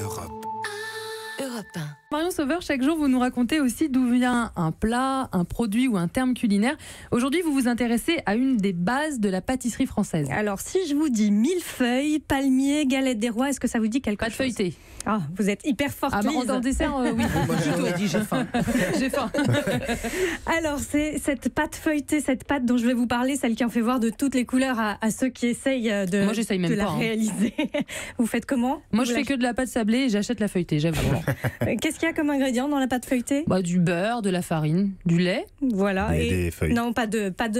Europe. Europe 1. Marion Sauveur, chaque jour vous nous racontez aussi d'où vient un plat, un produit ou un terme culinaire. Aujourd'hui, vous vous intéressez à une des bases de la pâtisserie française. Alors, si je vous dis millefeuille, palmier, galette des rois, est-ce que ça vous dit quelque chose? Pâte feuilletée. Ah, vous êtes hyper forte, Lise. Dans le dessert, oui. Moi j'ai tout dit, j'ai faim. J'ai faim. Alors, c'est cette pâte feuilletée, cette pâte dont je vais vous parler, celle qui en fait voir de toutes les couleurs à ceux qui essayent de, Moi, j'essaye même de la pas, hein. réaliser. Vous faites comment? Moi, je fais que de la pâte sablée et j'achète la feuilletée, j'avoue. Qu'est-ce qu'il y a comme ingrédient dans la pâte feuilletée? Du beurre, de la farine, du lait. Voilà. Des feuilles. Non, pas de lait, pas de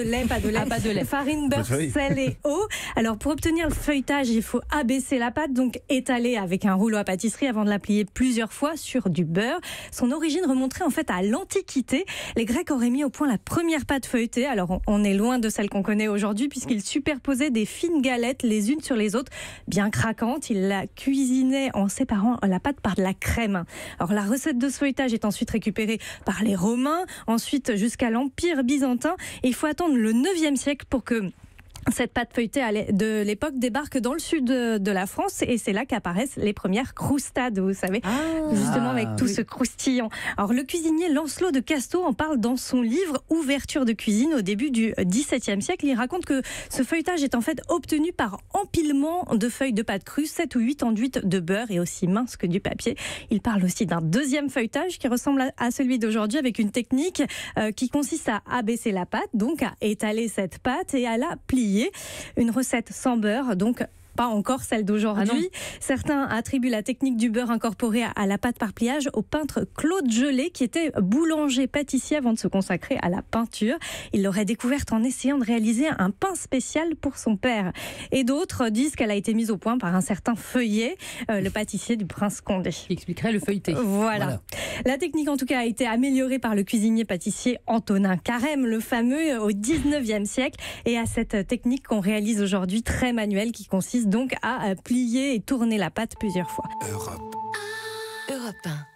lait. Ah, pas de lait. Farine, beurre, sel et eau. Alors, pour obtenir le feuilletage, il faut abaisser la pâte, donc étaler avec un rouleau à pâtisserie avant de la plier plusieurs fois sur du beurre. Son origine remonterait en fait à l'Antiquité. Les Grecs auraient mis au point la première pâte feuilletée. Alors, on est loin de celle qu'on connaît aujourd'hui puisqu'ils superposaient des fines galettes les unes sur les autres, bien craquantes. Ils la cuisinaient en séparant la pâte par de la crème. Alors, la recette de ce feuilletage est ensuite récupérée par les Romains, ensuite jusqu'à l'Empire byzantin. Et il faut attendre le 9e siècle pour que cette pâte feuilletée de l'époque débarque dans le sud de la France et c'est là qu'apparaissent les premières croustades, vous savez, justement avec tout ce croustillant. Alors le cuisinier Lancelot de Casteau en parle dans son livre Ouverture de cuisine au début du XVIIe siècle. Il raconte que ce feuilletage est en fait obtenu par empilement de feuilles de pâte crue, 7 ou 8 enduites de beurre et aussi minces que du papier. Il parle aussi d'un deuxième feuilletage qui ressemble à celui d'aujourd'hui avec une technique qui consiste à abaisser la pâte, donc à étaler cette pâte et à la plier. Une recette sans beurre, donc pas encore celle d'aujourd'hui. Certains attribuent la technique du beurre incorporé à la pâte par pliage au peintre Claude Gelée, qui était boulanger-pâtissier avant de se consacrer à la peinture. Il l'aurait découverte en essayant de réaliser un pain spécial pour son père. Et d'autres disent qu'elle a été mise au point par un certain Feuillet, le pâtissier du prince Condé. Qui expliquerait le feuilleté. Voilà. La technique, en tout cas, a été améliorée par le cuisinier-pâtissier Antonin Carême, le fameux, au 19e siècle. Et à cette technique qu'on réalise aujourd'hui, très manuelle, qui consiste donc à plier et tourner la pâte plusieurs fois. Europe 1.